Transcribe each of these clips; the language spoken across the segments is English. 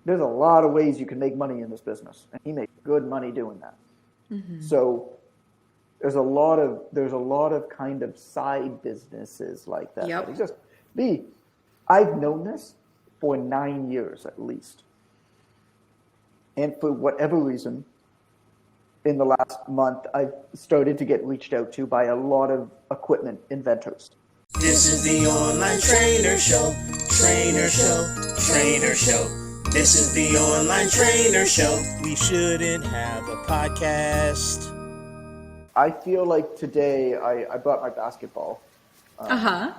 there's a lot of ways you can make money in this business, and he makes good money doing that. Mm-hmm. So there's a lot of kind of side businesses like that. Yep. That exist. I've known this for 9 years at least, and for whatever reason, in the last month, I've started to get reached out to by a lot of equipment inventors. This is the Online Trainer Show, Trainer Show, Trainer Show. This is the Online Trainer Show. We shouldn't have a podcast. I feel like today I brought my basketball. That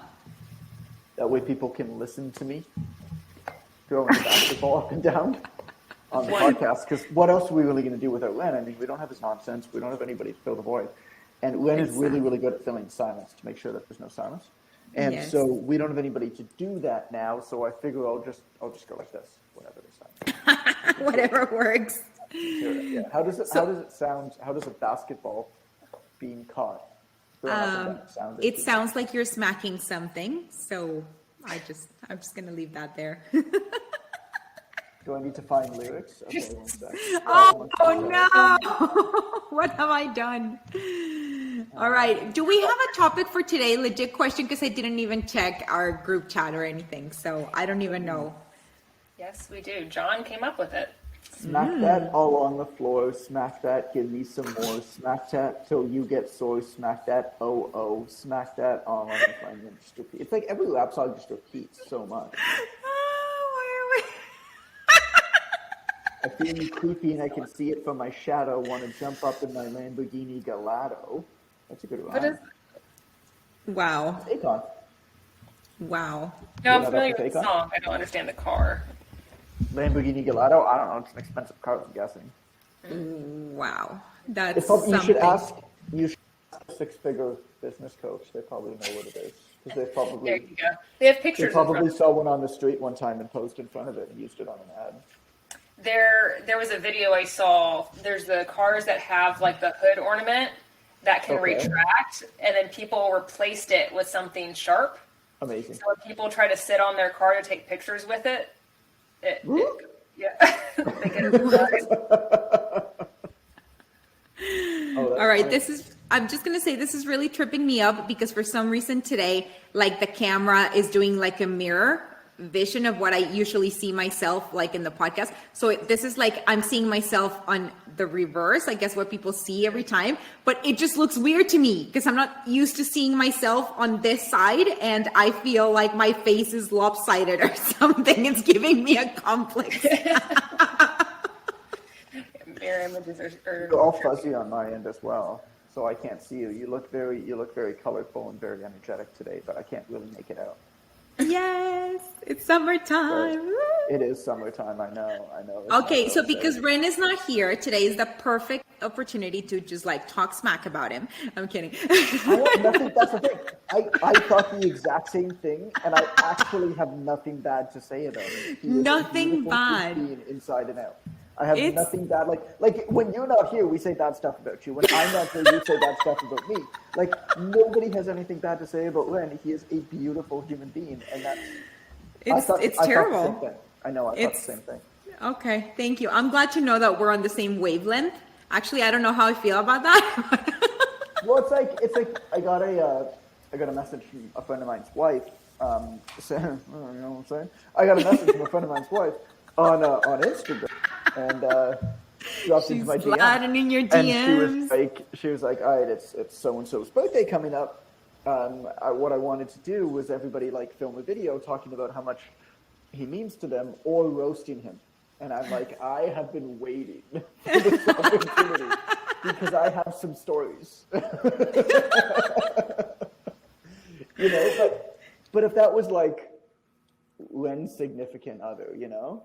way people can listen to me throwing the basketball up and down on the podcast. Because what else are we really going to do without Ren? I mean, we don't have his nonsense. We don't have anybody to fill the void. And Ren is really, really good at filling silence to make sure that there's no silence. And so we don't have anybody to do that now. So I figure I'll just go like this, whenever there's silence. Whatever works. Yeah. How does it sound? How does a basketball being caught? It sounds like you're smacking something. So I'm just gonna leave that there. Do I need to find lyrics? Okay, one sec. No! What have I done? All right. Do we have a topic for today? Legit question, because I didn't even check our group chat or anything, so I don't even know. Yes, we do. John came up with it. Smack that all on the floor. Smack that. Give me some more. Smack that till you get sore. Smack that. Oh. Smack that all on the floor. Just repeat. It's like every rap song just repeats so much. I feel me creepy and I can see it from my shadow. Want to jump up in my Lamborghini Gallardo. That's a good rhyme. Wow. Akon. Wow. No, I'm familiar with the song. I don't understand the car. Lamborghini Gallardo? I don't know. It's an expensive car, I'm guessing. Wow. That's something. You should ask a six-figure business coach. They probably know what it is. Because there you go. They have pictures. They probably saw one on the street one time and posed in front of it and used it on an ad. There was a video I saw. There's the cars that have like the hood ornament that can retract, and then people replaced it with something sharp. Amazing. So when people try to sit on their car to take pictures with it, they get it. All right, I'm just going to say this is really tripping me up because for some reason today, like the camera is doing like a mirror vision of what I usually see myself like in the podcast. So this is like I'm seeing myself on the reverse, I guess what people see every time, but it just looks weird to me because I'm not used to seeing myself on this side and I feel like my face is lopsided or something. It's giving me a complex. Mirror images are You're all fuzzy on my end as well, so I can't see you. You look very colorful and very energetic today, but I can't really make it out. Yes, it's summertime. It is summertime. I know. Okay, so because Ren is not here, today is the perfect opportunity to just like talk smack about him. I'm kidding. That's the thing. I thought the exact same thing, and I actually have nothing bad to say about him. Nothing bad. Inside and out. I have nothing bad. Like when you're not here, we say bad stuff about you. When I'm not here, you say bad stuff about me. Like nobody has anything bad to say about Ren. He is a beautiful human being, and that's it's terrible. I know. I thought the same thing. Okay, thank you. I'm glad to know that we're on the same wavelength. Actually, I don't know how I feel about that. Well, it's like I got a message from a friend of mine's wife. Saying, you know what I'm saying? I got a message from a friend of mine's wife on Instagram. And dropped into my DM. Sliding in your DMs. And she was like, all right, it's so-and-so's birthday coming up. What I wanted to do was everybody like film a video talking about how much he means to them or roasting him. And I'm like, I have been waiting for this opportunity because I have some stories. You know, but if that was like Ren's significant other, you know,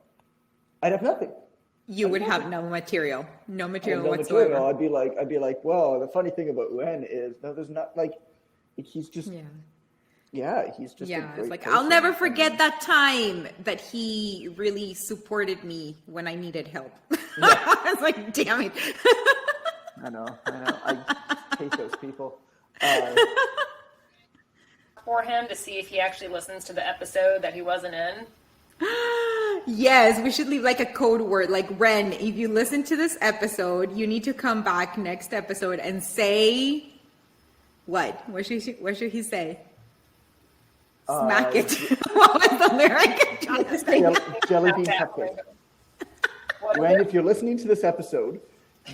I'd have nothing. You would have no material whatsoever. I'd be like, well, the funny thing about Ren is there's not like, he's just, he's just. Yeah, it's like I'll never forget that time that he really supported me when I needed help. I was like, damn it. I know. I hate those people. For him to see if he actually listens to the episode that he wasn't in. Yes, we should leave like a code word, like Ren, if you listen to this episode, you need to come back next episode and say what? What should he say? Smack it. What was the lyric? Jelly bean cupcake. Ren, if you're listening to this episode,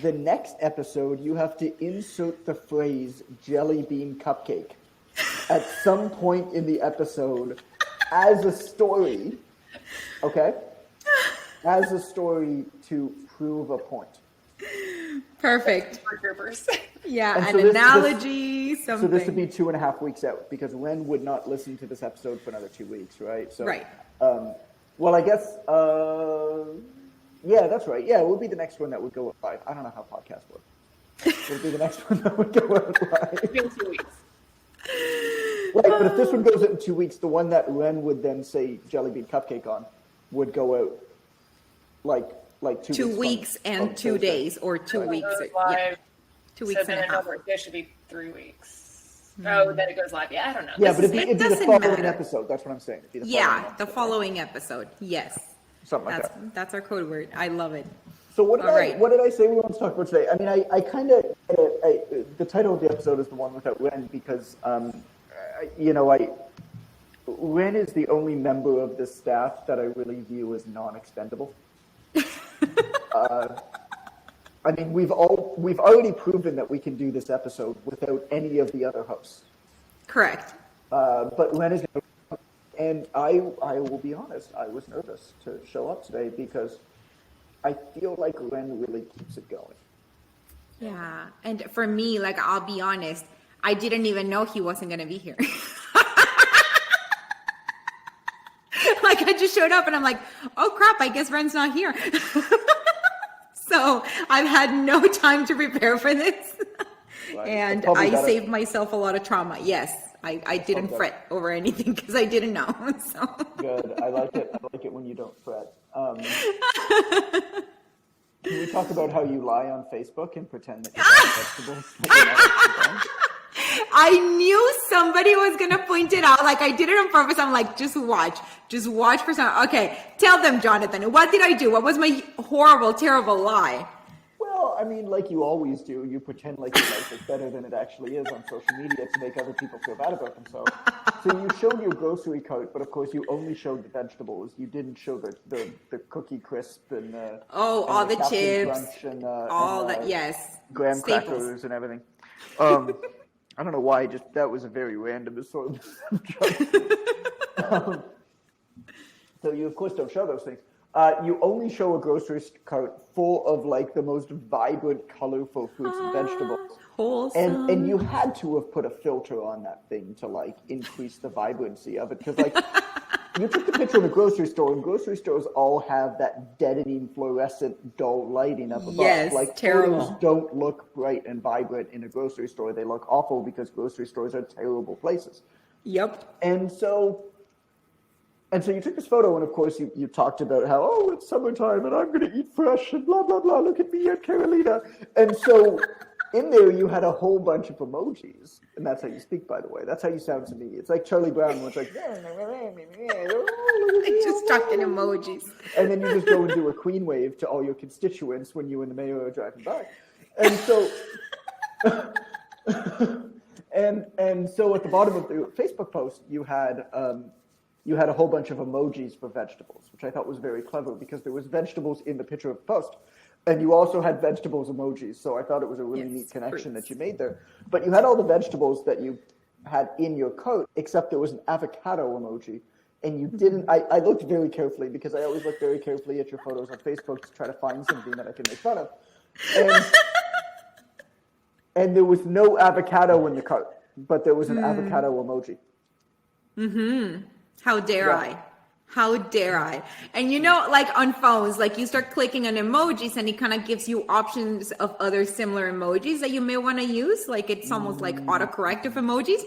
the next episode you have to insert the phrase jelly bean cupcake at some point in the episode as a story. Okay? As a story to prove a point. Perfect. Yeah, And an so this- analogy, something. So this would be 2.5 weeks out because Ren would not listen to this episode for another 2 weeks, right? So, Right. Well, I guess, yeah, that's right. Yeah, it would be the next one that would go live. I don't know how podcasts work. It would be the next one that would go live. In 2 weeks. Right, but if this one goes out in 2 weeks, the one that Ren would then say jelly bean cupcake on would go out like 2 2 weeks. weeks and 2 Thursday. days, or 2 Right. weeks. Goes Yeah, live. 2 weeks So and a then half. it should be 3 weeks. Oh, then it goes live. Yeah, I don't know. Yeah, This but is- it'd be the doesn't following matter. episode. That's what I'm saying. It'd be the Yeah, following the episode. following episode. Yes. Something like That's our code word. I love it. So what did All right. what did I say we want to talk about today? I mean, I kind of the title of the episode is The One Without Ren because Ren is the only member of the staff that I really view as non-expendable. I mean, we've already proven that we can do this episode without any of the other hosts. Correct. But Ren is, and I will be honest, I was nervous to show up today because I feel like Ren really keeps it going. Yeah. And for me, like, I'll be honest, I didn't even know he wasn't going to be here. Like, I just showed up and I'm like, oh crap, I guess Ren's not here. So I've had no time to prepare for this. Right. And Probably I better. saved myself a lot of trauma. Yes. I didn't Okay. fret over anything because I didn't know. So Good. I like it. I like it when you don't fret. Can we talk about how you lie on Facebook and pretend that you have vegetables? Like you're not eating them? I knew somebody was going to point it out. Like, I did it on purpose. I'm like, just watch for some. Okay. Tell them, Jonathan, what did I do? What was my horrible, terrible lie? Well, I mean, like you always do, you pretend like your life is better than it actually is on social media to make other people feel bad about themselves. So you showed your grocery cart, but of course you only showed the vegetables. You didn't show the Cookie Crisp and all the Captain chips, Crunch and all that. Yes. graham Staples. crackers and everything. I don't know why. Just that was a very random assortment. So you of course don't show those things. You only show a grocery cart full of like the most vibrant, colorful fruits and vegetables. Wholesome. And you had to have put a filter on that thing to like increase the vibrancy of it because like you took the picture of a grocery store and grocery stores all have that deadening fluorescent dull lighting up above. Yes, like terrible. photos don't look bright and vibrant in a grocery store. They look awful because grocery stores are terrible places. Yep. And so you took this photo, and of course you talked about how, oh, it's summertime, and I'm going to eat fresh, and blah, blah, blah, look at me, Aunt Carolina. And so in there you had a whole bunch of emojis, and that's how you speak, by the way. That's how you sound to me. It's like Charlie Brown, where it's like, I just stuck in emojis. and then you just go and do a queen wave to all your constituents when you and the mayor are driving by. And so... And so at the bottom of the Facebook post, you had a whole bunch of emojis for vegetables, which I thought was very clever because there was vegetables in the picture of the post. And you also had vegetables emojis. So I thought it was a really neat connection that you made there. But you had all the vegetables that you had in your cart, except there was an avocado emoji. And you didn't, I looked very carefully because I always look very carefully at your photos on Facebook to try to find something that I can make fun of. And there was no avocado in the cart, but there was an avocado emoji. How dare I? How dare I? And you know, like on phones, like you start clicking on emojis and it kind of gives you options of other similar emojis that you may want to use. Like it's almost like autocorrect of emojis.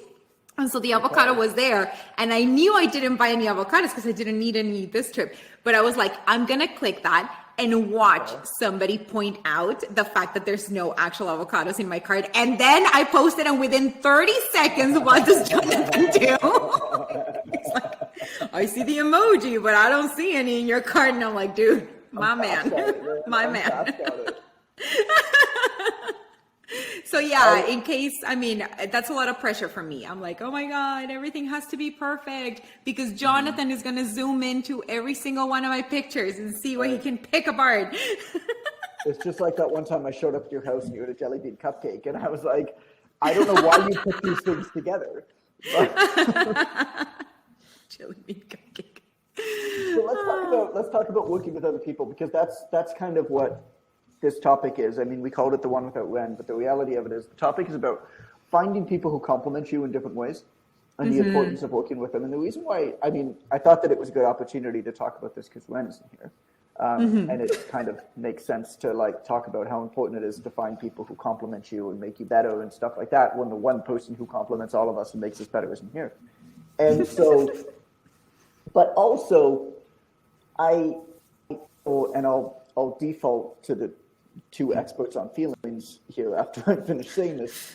And so the avocado was there. And I knew I didn't buy any avocados because I didn't need any this trip. But I was like, I'm going to click that and watch somebody point out the fact that there's no actual avocados in my cart. And then I posted, and within 30 seconds, what does Jonathan do? He's like, I see the emoji, but I don't see any in your card. And I'm like, dude, my man. So yeah, in case, I mean, that's a lot of pressure for me. I'm like, oh my God, everything has to be perfect because Jonathan is going to zoom into every single one of my pictures and see what he can pick apart. It's just like that one time I showed up at your house and you had a jelly bean cupcake, and I was like, I don't know why you put these things together. Jelly bean cupcake. So let's talk about working with other people, because that's kind of what this topic is. I mean, we called it the One Without Ren, but the reality of it is the topic is about finding people who complement you in different ways and the importance of working with them. And the reason why, I mean, I thought that it was a good opportunity to talk about this because Ren isn't here. And it kind of makes sense to like talk about how important it is to find people who complement you and make you better and stuff like that, when the one person who complements all of us and makes us better isn't here. And so, but also I'll default to the two experts on feelings here after I finish saying this.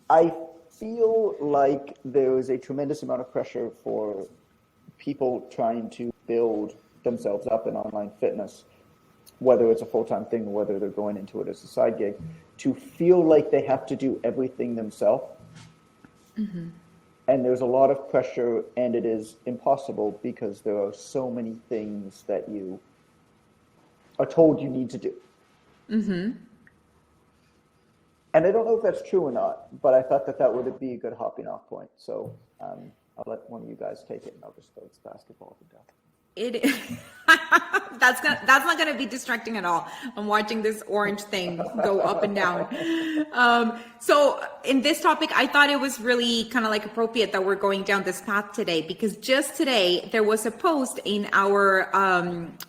I feel like there is a tremendous amount of pressure for people trying to build themselves up in online fitness, whether it's a full-time thing or whether they're going into it as a side gig, to feel like they have to do everything themselves. And there's a lot of pressure, and it is impossible because there are so many things that you are told you need to do. And I don't know if that's true or not, but I thought that would be a good hopping off point. So I'll let one of you guys take it, and I'll just throw this basketball up and down. It is. That's not going to be distracting at all. I'm watching this orange thing go up and down. So in this topic, I thought it was really kind of like appropriate that we're going down this path today, because just today there was a post in our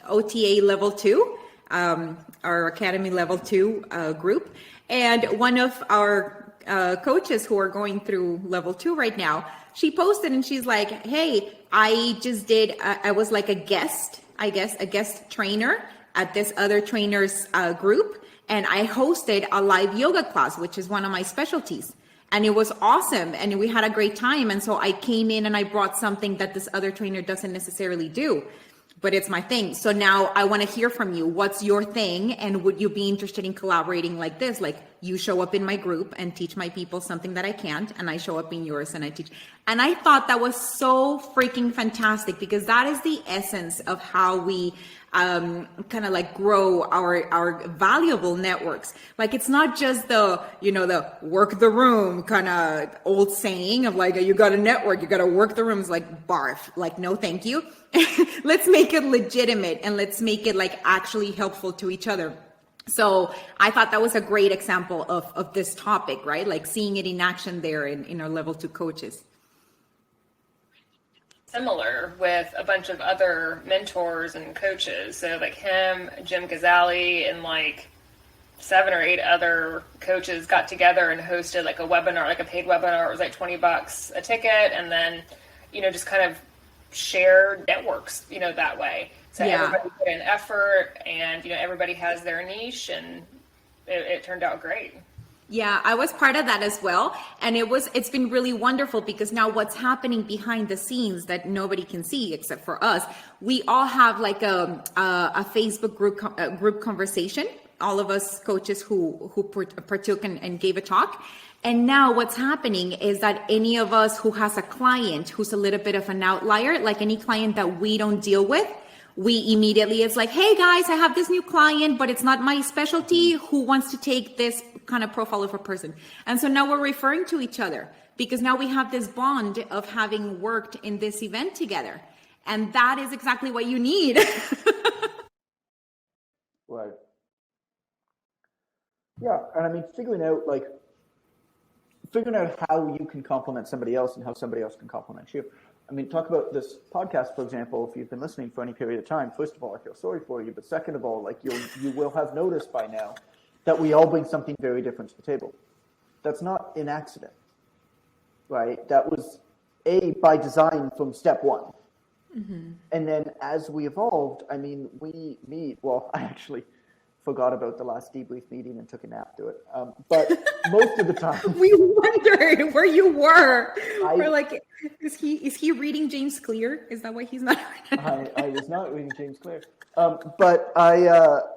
OTA level 2, our Academy level 2 group. And one of our coaches who are going through level 2 right now, she posted and she's like, hey, I just did, I was like a guest trainer at this other trainer's group. And I hosted a live yoga class, which is one of my specialties. And it was awesome. And we had a great time. And so I came in and I brought something that this other trainer doesn't necessarily do, but it's my thing. So now I want to hear from you. What's your thing? And would you be interested in collaborating like this? Like, you show up in my group and teach my people something that I can't, and I show up in yours and I teach. And I thought that was so freaking fantastic, because that is the essence of how we kind of like grow our valuable networks. Like, it's not just the work the room kind of old saying of like, you got to network, you got to work the room. It's like barf, like, no, thank you. Let's make it legitimate, and let's make it like actually helpful to each other. So I thought that was a great example of this topic, right? Like seeing it in action there in our level 2 coaches. Similar with a bunch of other mentors and coaches. So like him, Jim Gazali, and like 7 or 8 other coaches got together and hosted like a webinar, like a paid webinar. It was like $20 a ticket. And then, just kind of shared networks, that way. So everybody put in effort, and, everybody has their niche, and it turned out great. Yeah, I was part of that as well. And it's been really wonderful, because now what's happening behind the scenes that nobody can see except for us, we all have like a Facebook group conversation, all of us coaches who partook and gave a talk. And now what's happening is that any of us who has a client who's a little bit of an outlier, like any client that we don't deal with, we immediately, it's like, hey guys, I have this new client, but it's not my specialty. Who wants to take this kind of profile of a person? And so now we're referring to each other, because now we have this bond of having worked in this event together. And that is exactly what you need. Right. Yeah. And I mean, figuring out how you can complement somebody else and how somebody else can complement you. I mean, talk about this podcast, for example. If you've been listening for any period of time, first of all, I feel sorry for you. But second of all, like you will have noticed by now that we all bring something very different to the table. That's not an accident, right? That was by design from step one. And then as we evolved, I mean, we meet. Well, I actually forgot about the last debrief meeting and took a nap through it. But most of the time, we wondered where you were. We're like, Is he reading James Clear? Is that why he's not? I was not reading James Clear. But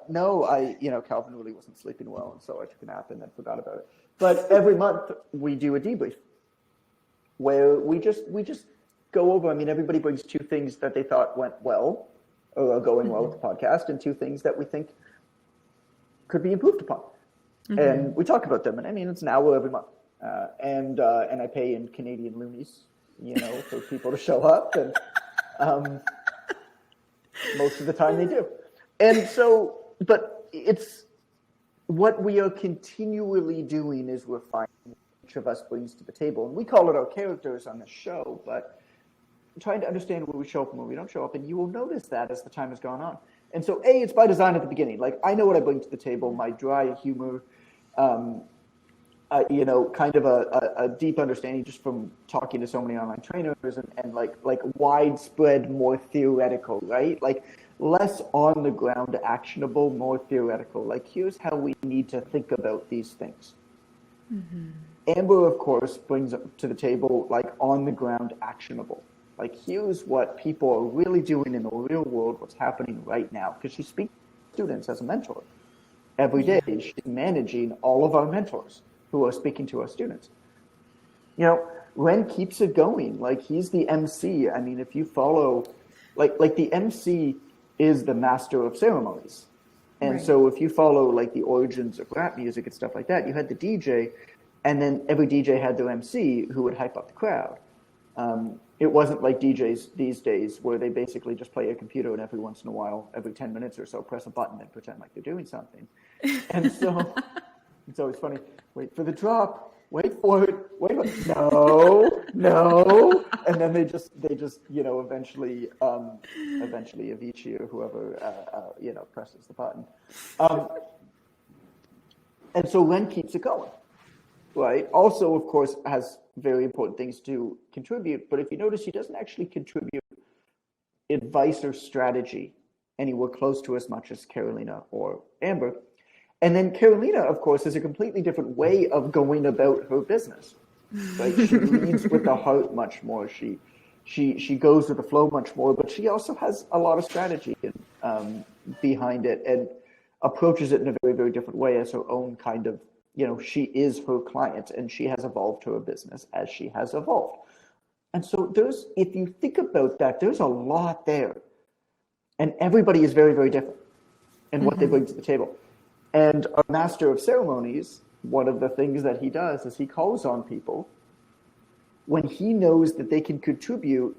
no, Calvin really wasn't sleeping well, and so I took a nap and then forgot about it. But every month we do a debrief where we just go over. I mean, everybody brings 2 things that they thought went well or are going well with the podcast, and 2 things that we think could be improved upon. And we talk about them. And I mean, it's an hour every month, and I pay in Canadian loonies, for people to show up, and most of the time they do. And so, but it's what we are continually doing is refining what each of us brings to the table. And we call it our characters on the show, but trying to understand where we show up and where we don't show up. And you will notice that as the time has gone on. And so, it's by design at the beginning. Like, I know what I bring to the table, my dry humor, kind of a deep understanding just from talking to so many online trainers and like widespread, more theoretical, right? Like less on the ground actionable, more theoretical. Like, here's how we need to think about these things. Amber, of course, brings to the table like on the ground actionable. Like, here's what people are really doing in the real world, what's happening right now. Because she speaks to students as a mentor. Every day, she's managing all of our mentors who are speaking to our students. Ren keeps it going. Like, he's the MC. I mean, if you follow, like the MC is the master of ceremonies. And so if you follow like the origins of rap music and stuff like that, you had the DJ, and then every DJ had their MC who would hype up the crowd. It wasn't like DJs these days where they basically just play a computer and every once in a while, every 10 minutes or so, press a button and pretend like they're doing something. And so it's always funny. Wait for the drop. Wait for it. Wait for it. No. And then they just eventually Avicii or whoever presses the button. And so Ren keeps it going. Right. Also, of course, has very important things to contribute. But if you notice, he doesn't actually contribute advice or strategy anywhere close to as much as Carolina or Amber. And then Carolina, of course, has a completely different way of going about her business. Right? She leads with the heart much more. She goes with the flow much more. But she also has a lot of strategy behind it and approaches it in a very, very different way as her own kind of. She is her client, and she has evolved her business as she has evolved. And so if you think about that, there's a lot there. And everybody is very, very different in what they bring to the table. And a master of ceremonies, one of the things that he does is he calls on people when he knows that they can contribute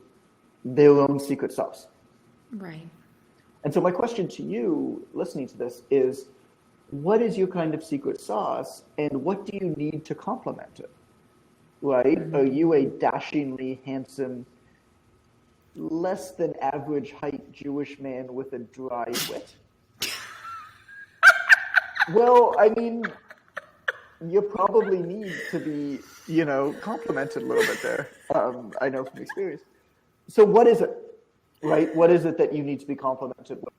their own secret sauce. Right. And so my question to you, listening to this, is, what is your kind of secret sauce, and what do you need to complement it? Right? Are you a dashingly handsome, less than average height Jewish man with a dry wit? Well, I mean, you probably need to be, complimented a little bit there. I know from experience. So what is it, right? What is it that you need to be complimented with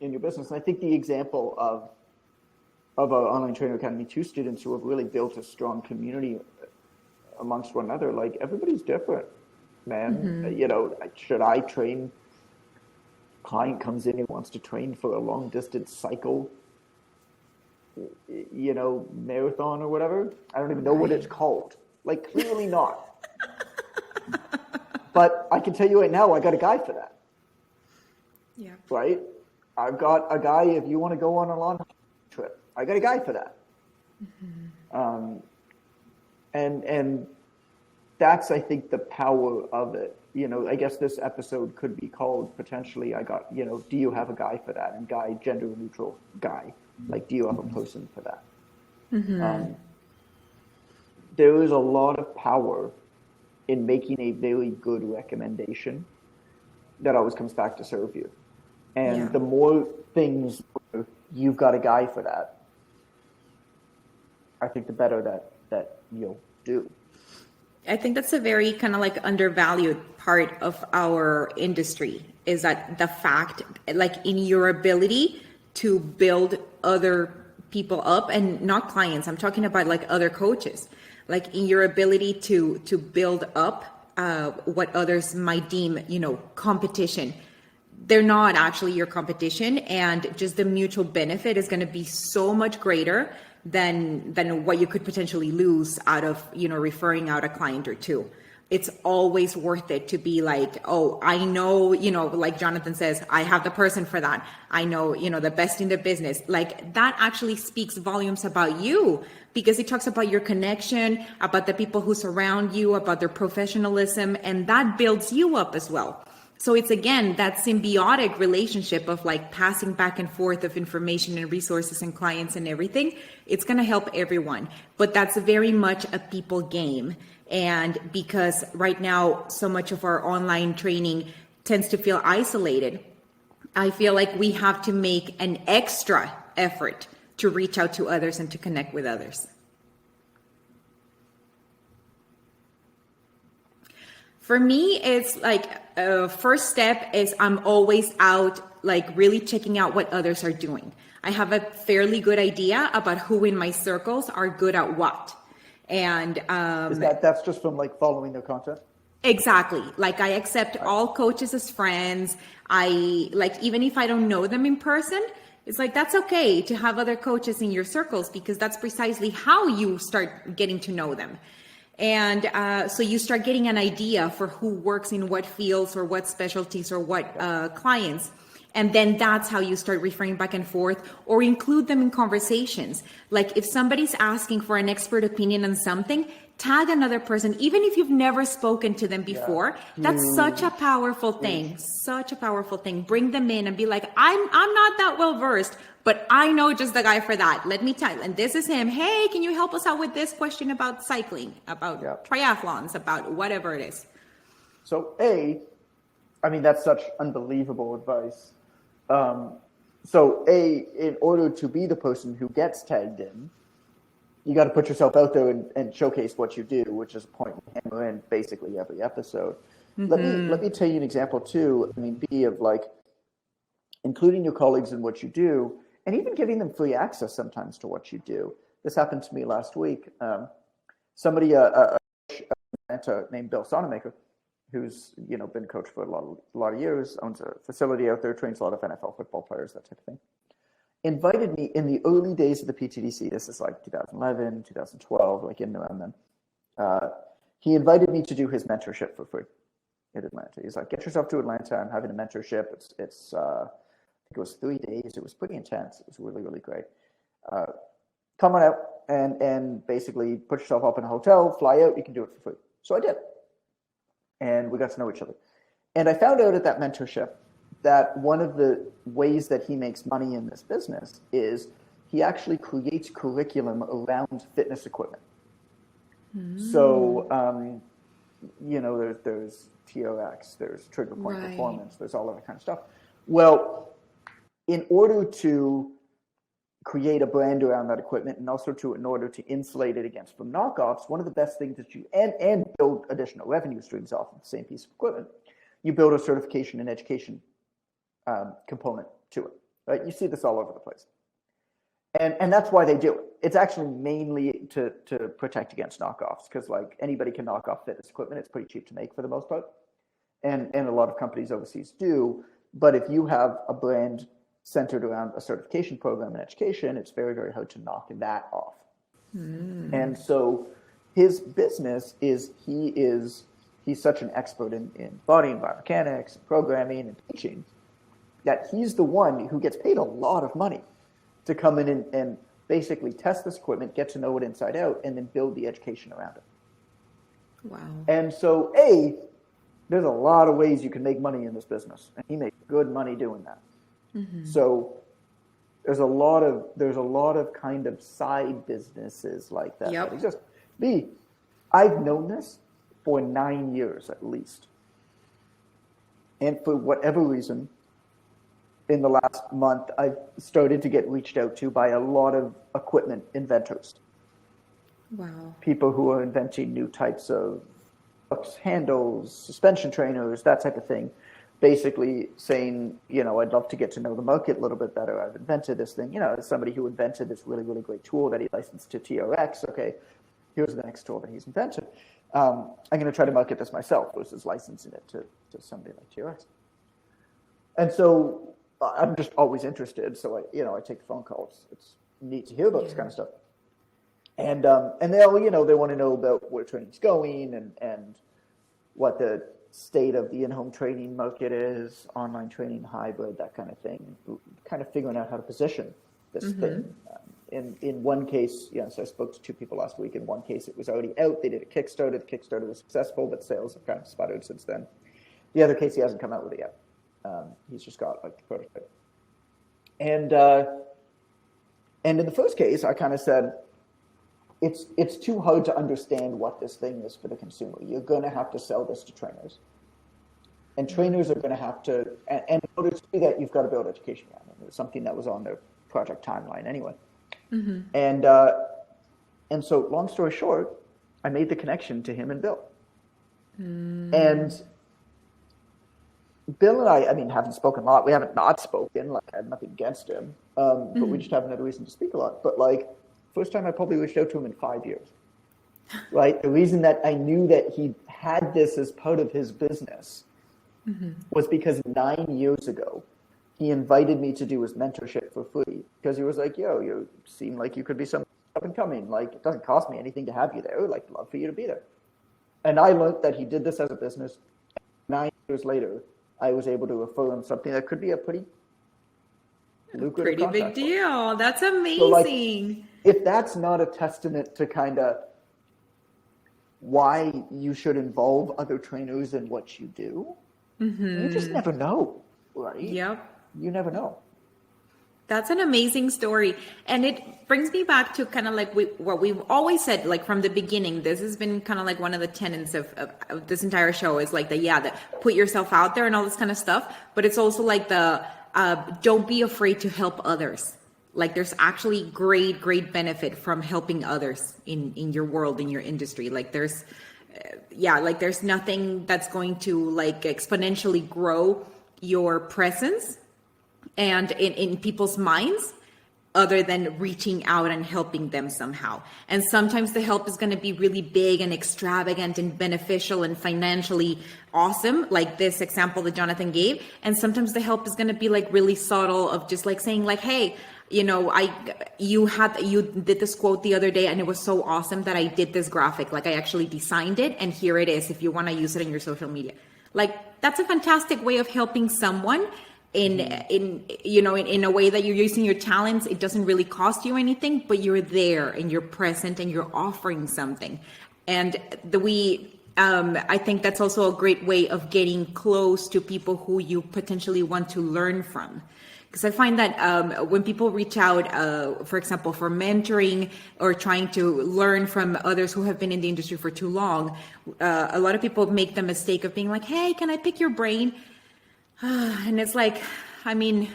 in your business? And I think the example of our Online Trainer Academy 2 students who have really built a strong community amongst one another, like, everybody's different, man. Should I train? Client comes in and wants to train for a long distance cycle, marathon or whatever. I don't even know what it's called. Like, clearly not. But I can tell you right now, I got a guy for that. Yeah. Right? I've got a guy, if you want to go on a long trip, I got a guy for that. And that's, I think, the power of it. I guess this episode could be called potentially, do you have a guy for that? And guy, gender neutral guy. Like, do you have a person for that? There is a lot of power in making a very good recommendation that always comes back to serve you. And the more things you've got a guy for that, I think the better that you'll do. I think that's a very kind of like undervalued part of our industry, is that the fact, like, in your ability to build other people up, and not clients, I'm talking about like other coaches, like in your ability to build up what others might deem, competition. They're not actually your competition, and just the mutual benefit is going to be so much greater than what you could potentially lose out of, referring out a client or two. It's always worth it to be like, oh, I know, like Jonathan says, I have the person for that. I know, the best in the business. Like, that actually speaks volumes about you, because it talks about your connection, about the people who surround you, about their professionalism, and that builds you up as well. So it's, again, that symbiotic relationship of like passing back and forth of information and resources and clients and everything. It's going to help everyone, but that's very much a people game. And because right now, so much of our online training tends to feel isolated, I feel like we have to make an extra effort to reach out to others and to connect with others. For me, it's like first step is I'm always out, like really checking out what others are doing. I have a fairly good idea about who in my circles are good at what. And that's just from like following their content? Exactly. Like, I accept all coaches as friends. I like, even if I don't know them in person, it's like, that's okay to have other coaches in your circles, because that's precisely how you start getting to know them. And so you start getting an idea for who works in what fields or what specialties or what clients. And then that's how you start referring back and forth, or include them in conversations. Like, if somebody's asking for an expert opinion on something, tag another person, even if you've never spoken to them before. That's such a powerful thing, such a powerful thing. Bring them in and be like, I'm not that well versed, but I know just the guy for that. Let me tell you, and this is him. Hey, can you help us out with this question about cycling, about triathlons, about whatever it is? So that's such unbelievable advice. In order to be the person who gets tagged in, you got to put yourself out there and showcase what you do, which is a point we hammer in basically every episode. Mm-hmm. Let me tell you an example too. Of like including your colleagues in what you do, and even giving them free access sometimes to what you do. This happened to me last week. Somebody, a coach named Bill Sonamaker, who's been coach for a lot of years, owns a facility out there, trains a lot of NFL football players, that type of thing, invited me in the early days of the PTDC. This is like 2011, 2012, like in around then. He invited me to do his mentorship for free in Atlanta. He's like, get yourself to Atlanta. I'm having a mentorship. It's I think it was 3 days. It was pretty intense. It was really, really great. Come on out and basically put yourself up in a hotel, fly out. You can do it for free. So I did. And we got to know each other. And I found out at that mentorship that one of the ways that he makes money in this business is he actually creates curriculum around fitness equipment. So, there's TRX, there's trigger point performance, there's all of that kind of stuff. Well, in order to create a brand around that equipment, and also in order to insulate it against from knockoffs, one of the best things that you and build additional revenue streams off of the same piece of equipment, you build a certification and education component to it. Right? You see this all over the place, and that's why they do it. It's actually mainly to protect against knockoffs, because like anybody can knock off fitness equipment. It's pretty cheap to make for the most part, and a lot of companies overseas do. But if you have a brand centered around a certification program and education, it's very, very hard to knock that off. And so his business is he's such an expert in body and biomechanics, and programming and teaching, that he's the one who gets paid a lot of money to come in and basically test this equipment, get to know it inside out, and then build the education around it. Wow. And so there's a lot of ways you can make money in this business, and he makes good money doing that. Mm-hmm. So there's a lot of kind of side businesses like that that exist. I've known this for 9 years at least, and for whatever reason, in the last month, I've started to get reached out to by a lot of equipment inventors. Wow. People who are inventing new types of hooks, handles, suspension trainers, that type of thing. Basically saying, I'd love to get to know the market a little bit better. I've invented this thing. As somebody who invented this really, really great tool that he licensed to TRX. Okay, here's the next tool that he's invented. I'm going to try to market this myself versus licensing it to somebody like TRX. And so I'm just always interested. So I take the phone calls. It's neat to hear about this kind of stuff. And they want to know about where training's going and what the state of the in-home training market is, online training, hybrid, that kind of thing. Kind of figuring out how to position this thing. In one case, so I spoke to 2 people last week. In one case, it was already out. They did a Kickstarter. The Kickstarter was successful, but sales have kind of sputtered since then. The other case, he hasn't come out with it yet. He's just got like the prototype. And in the first case, I kind of said, it's too hard to understand what this thing is for the consumer. You're going to have to sell this to trainers. And trainers are going to have to, and in order to do that, you've got to build education around it. It was something that was on their project timeline anyway. And so long story short, I made the connection to him and Bill. And Bill and I mean, haven't spoken a lot. We haven't not spoken, like I had nothing against him. But we just haven't had a reason to speak a lot. But like, first time I probably reached out to him in 5 years, right? The reason that I knew that he had this as part of his business was because 9 years ago, he invited me to do his mentorship for free because he was like, yo, you seem like you could be some up and coming. Like, it doesn't cost me anything to have you there. Like, love for you to be there. And I learned that he did this as a business. 9 years later, I was able to refer him something that could be a pretty lucrative Pretty big contract. deal. That's amazing. So, like, if that's not a testament to kind of why you should involve other trainers in what you do, you just never know, right? Yep. You never know. That's an amazing story. And it brings me back to kind of like what we've always said, like from the beginning. This has been kind of like one of the tenets of this entire show is like that put yourself out there and all this kind of stuff. But it's also like don't be afraid to help others. Like there's actually great benefit from helping others in your world, in your industry. Like there's nothing that's going to like exponentially grow your presence and in people's minds other than reaching out and helping them somehow. And sometimes the help is going to be really big and extravagant and beneficial and financially awesome, like this example that Jonathan gave. And sometimes the help is going to be like really subtle of just like saying like, hey, you did this quote the other day and it was so awesome that I did this graphic. Like I actually designed it and here it is if you want to use it in your social media. Like that's a fantastic way of helping someone in a way that you're using your talents. It doesn't really cost you anything, but you're there and you're present and you're offering something. And I think that's also a great way of getting close to people who you potentially want to learn from. Because I find that when people reach out, for example, for mentoring or trying to learn from others who have been in the industry for too long, a lot of people make the mistake of being like, hey, can I pick your brain? And it's like, I mean,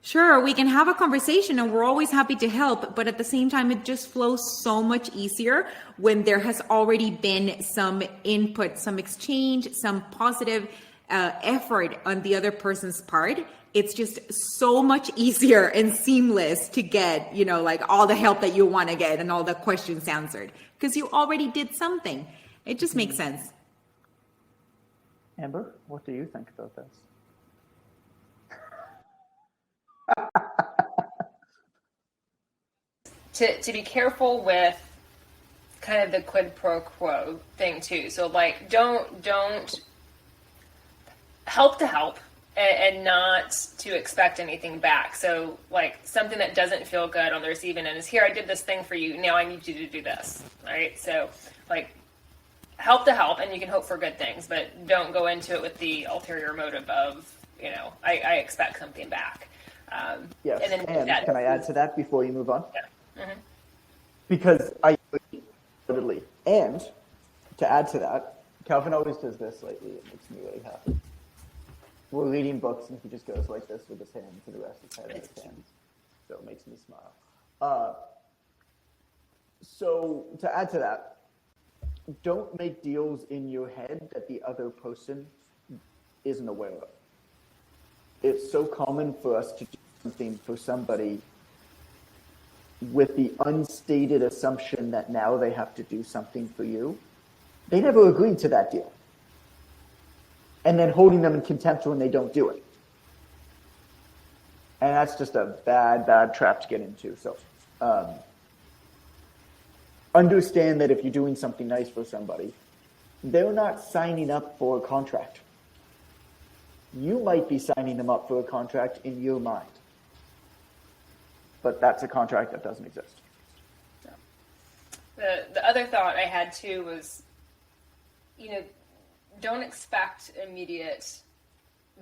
sure, we can have a conversation and we're always happy to help. But at the same time, it just flows so much easier when there has already been some input, some exchange, some positive effort on the other person's part. It's just so much easier and seamless to get, like all the help that you want to get and all the questions answered because you already did something. It just makes sense. Amber, what do you think about this? To be careful with kind of the quid pro quo thing too. So like, don't help to help and not to expect anything back. So like something that doesn't feel good on the receiving end is here, I did this thing for you. Now I need you to do this. All right. So like help to help and you can hope for good things, but don't go into it with the ulterior motive of, I expect something back. Yes. And can I add to that before you move on? Yeah. Mm-hmm. Because I agree totally. And to add to that, Calvin always does this lately. It makes me really happy. We're reading books and he just goes like this with his hands and the rest is head in his hands. So it makes me smile. So to add to that, don't make deals in your head that the other person isn't aware of. It's so common for us to do something for somebody with the unstated assumption that now they have to do something for you. They never agreed to that deal. And then holding them in contempt when they don't do it. And that's just a bad trap to get into. So understand that if you're doing something nice for somebody, they're not signing up for a contract. You might be signing them up for a contract in your mind. But that's a contract that doesn't exist. The other thought I had too was, don't expect immediate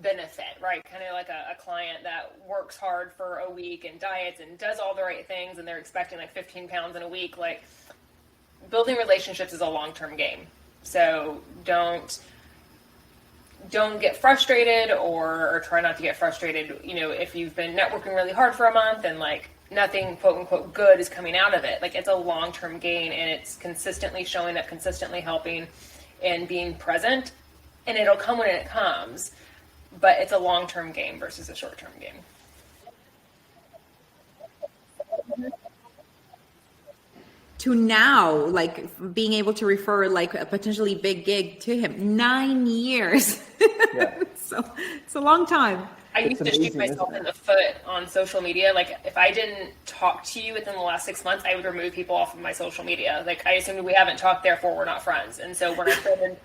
benefit, right? Kind of like a client that works hard for a week and diets and does all the right things and they're expecting like 15 pounds in a week. Like, building relationships is a long-term game. So don't get frustrated or try not to get frustrated. If you've been networking really hard for a month and like nothing quote unquote good is coming out of it, like it's a long-term gain and it's consistently showing up, consistently helping and being present, and it'll come when it comes, but it's a long-term game versus a short-term game. To now, like being able to refer like a potentially big gig to him, 9 years. Yeah. So it's a long time. I used to shoot myself in the foot on social media. Like, if I didn't talk to you within the last 6 months, I would remove people off of my social media. Like, I assumed we haven't talked, therefore we're not friends. And so when I started,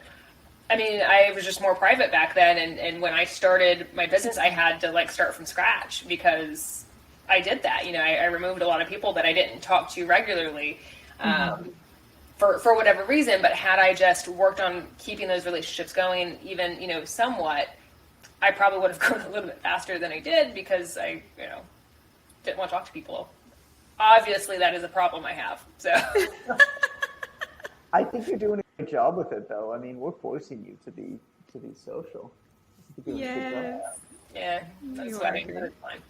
I was just more private back then. And when I started my business, I had to like start from scratch because I did that. I removed a lot of people that I didn't talk to regularly. For whatever reason, but had I just worked on keeping those relationships going, even, somewhat, I probably would have grown a little bit faster than I did because I, didn't want to talk to people. Obviously that is a problem I have. So I think you're doing a good job with it though. We're forcing you to be social. Yes. Yeah, that's funny. That's fine.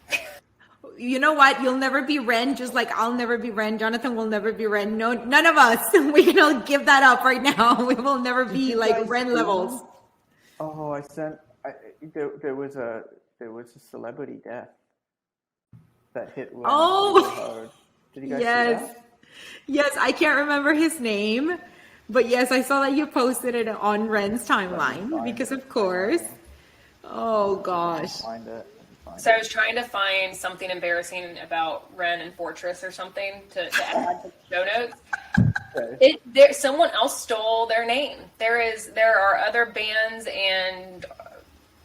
You know what? You'll never be Ren, just like I'll never be Ren. Jonathan will never be Ren. No, none of us. We can all give that up right now. We will never be like Ren levels. Oh, there was a celebrity death that hit Ren really hard. Did you guys see that? Yes, I can't remember his name, but yes, I saw that you posted it on Ren's timeline because of course. Oh gosh. Find it. So I was trying to find something embarrassing about Ren and Fortress or something to add to the show notes. Okay. Someone else stole their name. There are other bands and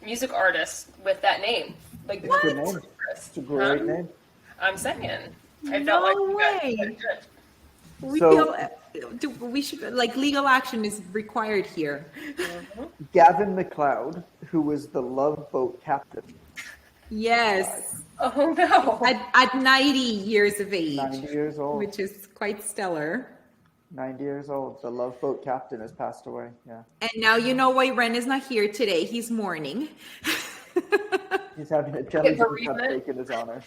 music artists with that name. Like, It's a good name. It's a great name. I'm saying. I felt like No way. We should, like, legal action is required here. Gavin McLeod, who was the Love Boat captain. Yes. Oh no. At 90 years of age. 90 years old. Which is quite stellar. 90 years old. The Love Boat captain has passed away. Yeah. And now you know why Ren is not here today. He's mourning. He's having a jelly cupcake in his honor.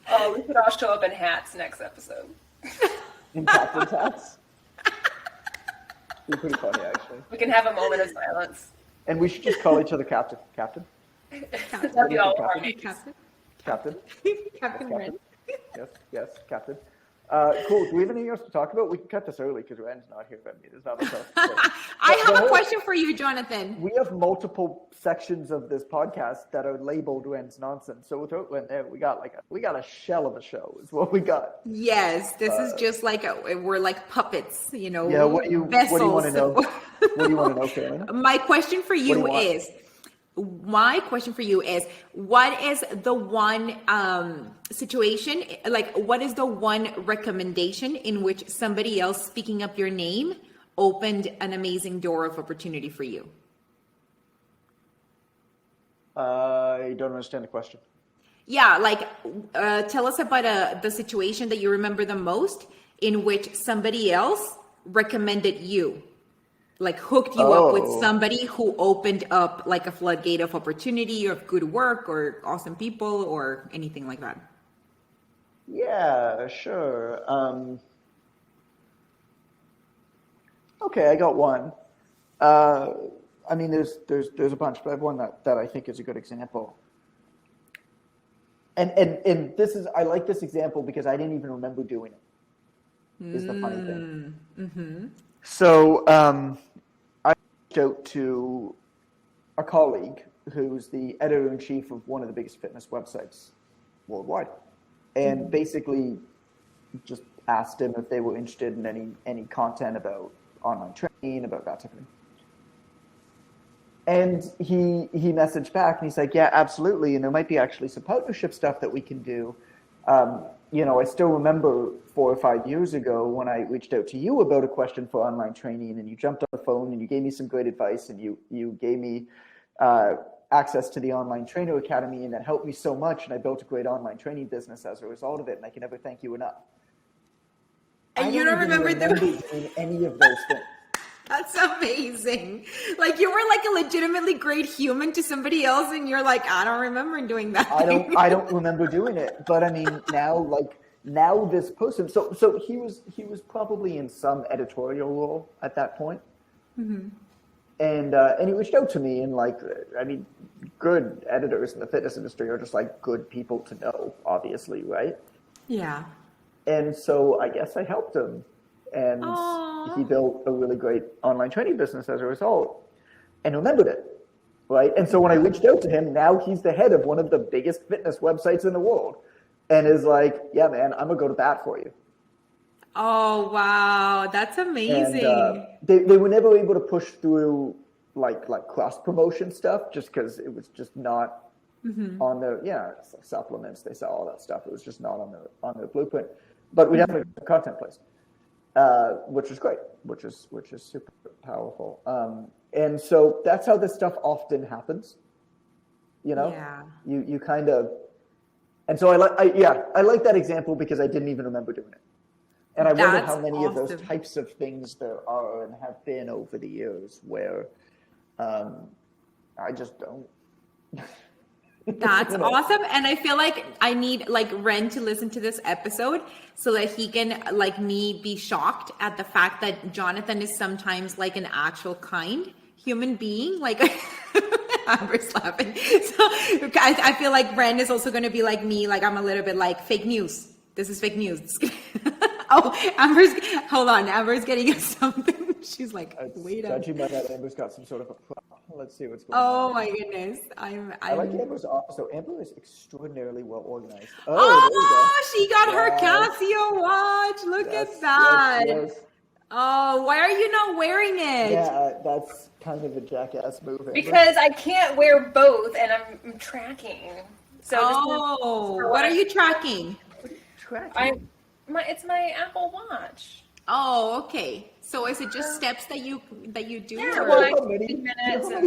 Oh, we could all show up in hats next episode. In captain's hats? It'd be pretty funny, actually. We can have a moment of silence. And we should just call each other Captain. Captain? That'd be all of our names. Captain? Captain Ren. Yes, Captain. Cool. Do we have anything else to talk about? We can cut this early because Ren's not here. There's not much else to say. I have a question for you, Jonathan. We have multiple sections of this podcast that are labeled Ren's nonsense. So without Ren there, we got a shell of a show is what we got. Yes, this is just like we're like puppets, Yeah. What do you want to know? What do you want to know, Karen? My question for you is, what is the one situation, like what is the one recommendation in which somebody else speaking up your name opened an amazing door of opportunity for you? I don't understand the question. Yeah, like tell us about the situation that you remember the most in which somebody else recommended you. Like hooked you up with somebody who opened up like a floodgate of opportunity or of good work or awesome people or anything like that. Yeah, sure. Okay, I got one. There's a bunch, but I have one that I think is a good example. And this is, I like this example because I didn't even remember doing it. is the funny thing. Mm-hmm. So I reached out to a colleague who's the editor-in-chief of one of the biggest fitness websites worldwide, and basically just asked him if they were interested in any content about online training, about that type of thing. And he messaged back and he's like, yeah, absolutely. And there might be actually some partnership stuff that we can do. I still remember 4 or 5 years ago when I reached out to you about a question for online training, and you jumped on the phone and you gave me some great advice, and you gave me access to the Online Trainer Academy, and that helped me so much. And I built a great online training business as a result of it. And I can never thank you enough. And you don't remember doing any of those things. That's amazing. Like, you were like a legitimately great human to somebody else, and you're like, I don't remember doing that. I don't remember doing it. But I mean, now this person, so he was probably in some editorial role at that point. Mm-hmm. And he reached out to me, and good editors in the fitness industry are just like good people to know, obviously, right? Yeah. And so I guess I helped him. And he built a really great online training business as a result, and remembered it, right? And so when I reached out to him, now he's the head of one of the biggest fitness websites in the world, and is like, yeah, man, I'm gonna go to bat for you. Oh, wow. That's amazing. And they were never able to push through like cross promotion stuff, just because it was just not on their supplements. They sell all that stuff. It was just not on their blueprint. But we definitely have content placed. Which is great, which is super powerful. And so that's how this stuff often happens. Yeah. You kind of, and so I like that example because I didn't even remember doing it. And I wonder how many of those types of things there are and have been over the years where I just don't. That's awesome. And I feel like I need Ren to listen to this episode so that he can me be shocked at the fact that Jonathan is sometimes like an actual kind human being. Amber's laughing. So I feel like Ren is also going to be like me. Like, I'm a little bit like fake news. This is fake news. Amber's getting us something. She's like, wait up. Judging by that, Amber's got some sort of a prop. Let's see what's going on. Oh my goodness. I like Amber's office. So Amber is extraordinarily well organized. She got her Casio watch. Look at that. Yes. Oh, why are you not wearing it? Yeah, that's kind of a jackass move. Amber. Because I can't wear both, and I'm tracking. So what are you tracking? It's my Apple Watch. Oh, okay. So is it just steps that you do? Yeah, how many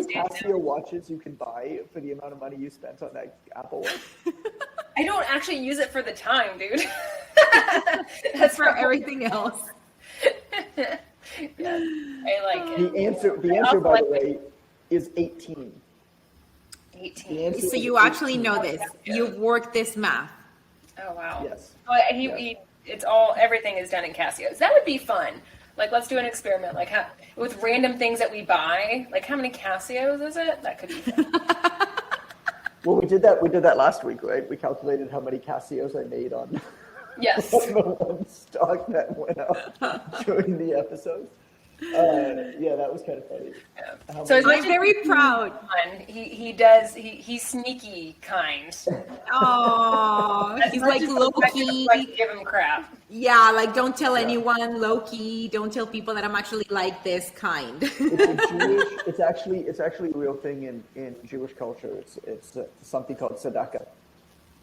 Casio watches you can buy for the amount of money you spent on that Apple Watch? I don't actually use it for the time, dude. That's for everything else. Yeah, I like it. The answer, by the way, is 18. 18. So you actually know this. You've worked this math. Oh wow. Yes. Well, everything is done in Casios. That would be fun. Let's do an experiment. With random things that we buy. How many Casios is it? That could be fun. Well, we did that last week, right? We calculated how many Casios I made on. Yes. On the one stock that went up during the episode. That was kind of funny. Yeah. So I'm very proud. He's sneaky kind. Oh, he's like low key. Give him crap. Yeah, don't tell anyone, low key. Don't tell people that I'm actually like this kind. It's actually a real thing in Jewish culture. It's something called tzedakah,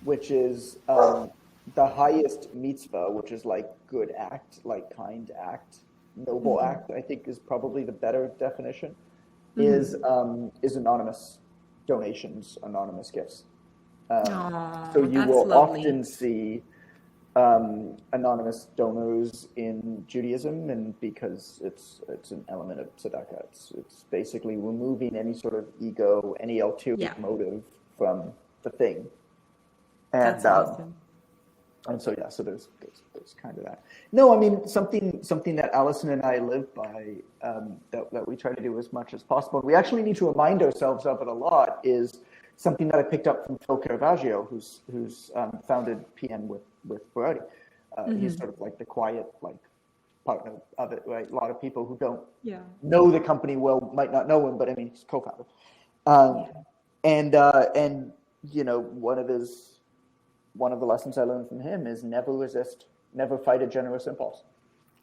which is the highest mitzvah, which is good act, kind act. Noble act, I think, is probably the better definition, is anonymous donations, anonymous gifts. So you will often see anonymous donors in Judaism, and because it's an element of tzedakah, it's basically removing any sort of ego, any ulterior motive from the thing. And, that's awesome. And so there's kind of that. No, I mean something that Allison and I live by, that we try to do as much as possible. We actually need to remind ourselves of it a lot. Is something that I picked up from Phil Caravaggio, who's founded PM with Variety. He's sort of like the quiet partner of it, right? A lot of people who don't Yeah. know the company well might not know him, but I mean, he's co-founder. And you know, one of the lessons I learned from him is never resist, never fight a generous impulse.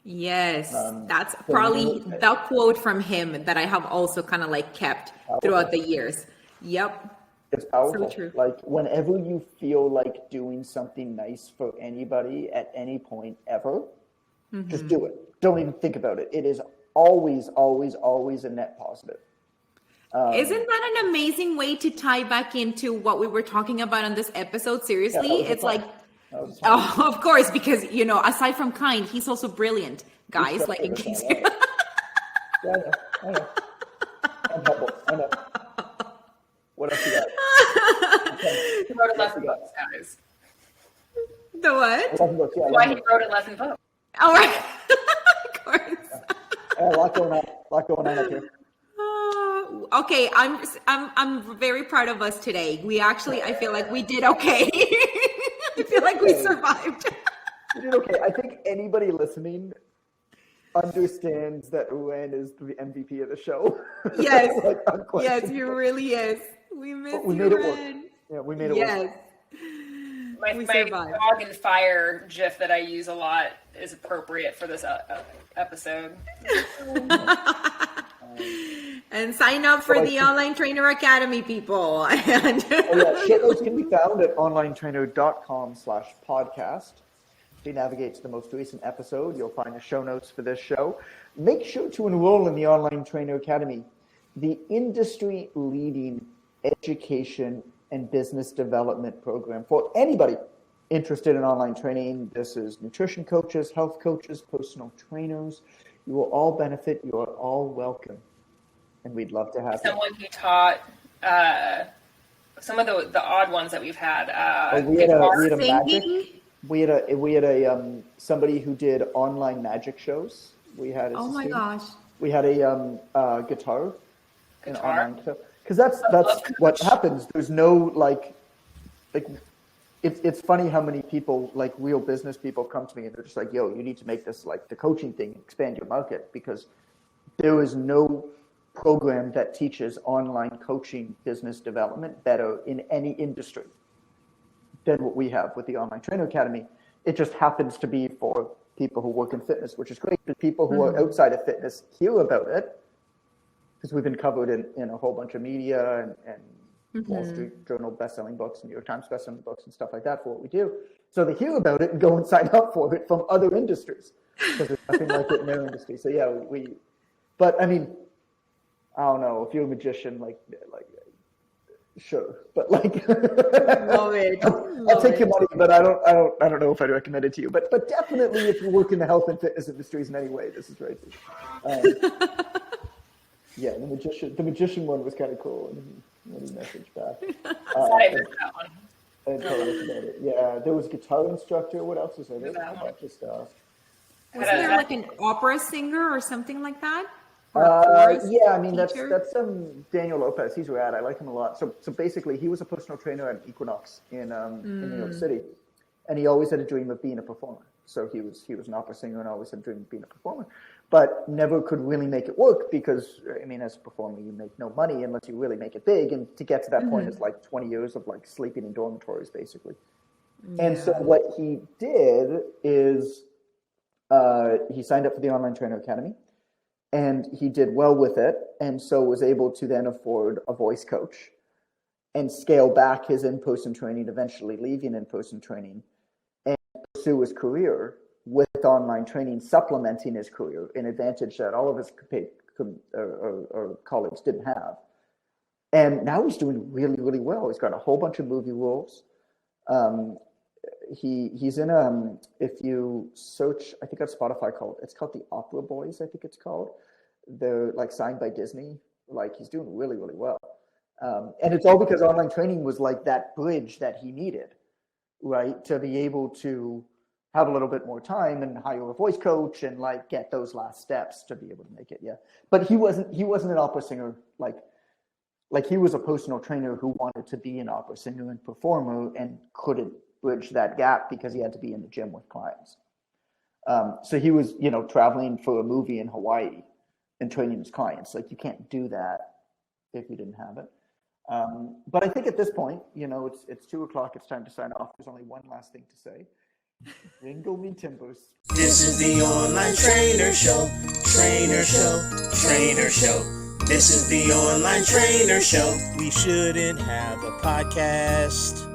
Yes, that's so probably you know, the quote from him that I have also kind of like kept throughout the years. Yep. It's powerful. So true. Like whenever you feel like doing something nice for anybody at any point ever, just do it. Don't even think about it. It is always, always, always a net positive. Isn't that an amazing way to tie back into what we were talking about on this episode? Seriously, that was it's fun. like, oh, of course, because, you know, aside from kind, he's also brilliant, guys, like in case you... Yeah, I know. I'm humble. I know. What else you got? He wrote 11 books, guys. The what? 11 books, yeah. Why he wrote 11 books. All right. Of course. A lot going on up here. Okay, I'm very proud of us today. We actually, I feel like we did okay. I feel like we survived. We did okay. I think anybody listening understands that Ren is the MVP of the show. Yes. Like, Yes, he really is. We missed we you, made it Ren. work. Yeah, we made it Yes. work. My survived. dog and fire gif that I use a lot is appropriate for this episode. And sign up for the Online Trainer Academy, people. And Show notes can be found at onlinetrainer.com/podcast. If you navigate to the most recent episode, you'll find the show notes for this show. Make sure to enroll in the Online Trainer Academy, the industry-leading education and business development program for anybody interested in online training. This is nutrition coaches, health coaches, personal trainers. You will all benefit. You are all welcome. And we'd love to have someone who taught some of the odd ones that we've had. we had a magic. singing. We had a somebody who did online magic shows. We had Oh my gosh. We had a guitar. An online show. Because that's what happens. There's no like it's funny how many people, like real business people, come to me and they're just like, yo, you need to make this like the coaching thing, expand your market, because there is no program that teaches online coaching business development better in any industry than what we have with the Online Trainer Academy. It just happens to be for people who work in fitness, which is great. But people who are outside of fitness hear about it because we've been covered in a whole bunch of media and Wall Street Journal best-selling books, New York Times best-selling books, and stuff like that for what we do. So they hear about it and go and sign up for it from other industries because there's nothing like it in their industry. So yeah, but I mean, I don't know, if you're a magician, like sure, but like, Love it. I'll take your money, but I don't know if I'd recommend it to you. But definitely, if you work in the health and fitness industries in any way, this is great. Yeah, the magician one was kind of cool, and he messaged back. I missed that one. And told us about it. Yeah, there was a guitar instructor. What else was there? There's a That bunch of stuff. Was there like an opera singer or something like that? Yeah, I mean teacher? that's Daniel Lopez. He's rad. I like him a lot. So basically, he was a personal trainer at Equinox in New York City, and he always had a dream of being a performer. So he was an opera singer and always had a dream of being a performer, but never could really make it work because, I mean, as a performer, you make no money unless you really make it big. And to get to that point is like 20 years of like sleeping in dormitories, basically. Yeah. And so what he did is he signed up for the Online Trainer Academy. And he did well with it, and so was able to then afford a voice coach and scale back his in-person training, eventually leaving in-person training, and pursue his career with online training, supplementing his career, an advantage that all of his colleagues didn't have. And now he's doing really, really well. He's got a whole bunch of movie roles. He's in if you search, I think on Spotify it's called the Opera Boys, I think it's called. They're like signed by Disney. Like he's doing really, really well. And it's all because online training was like that bridge that he needed, right? To be able to have a little bit more time and hire a voice coach and like get those last steps to be able to make it. Yeah. But he wasn't an opera singer. Like he was a personal trainer who wanted to be an opera singer and performer and couldn't bridge that gap because he had to be in the gym with clients. So he was, traveling for a movie in Hawaii and training his clients. Like, you can't do that if you didn't have it. But I think at this point, it's 2:00. It's time to sign off. There's only one last thing to say. Jingle me timbers. This is the Online Trainer Show. Trainer Show. Trainer Show. This is the Online Trainer Show. We shouldn't have a podcast.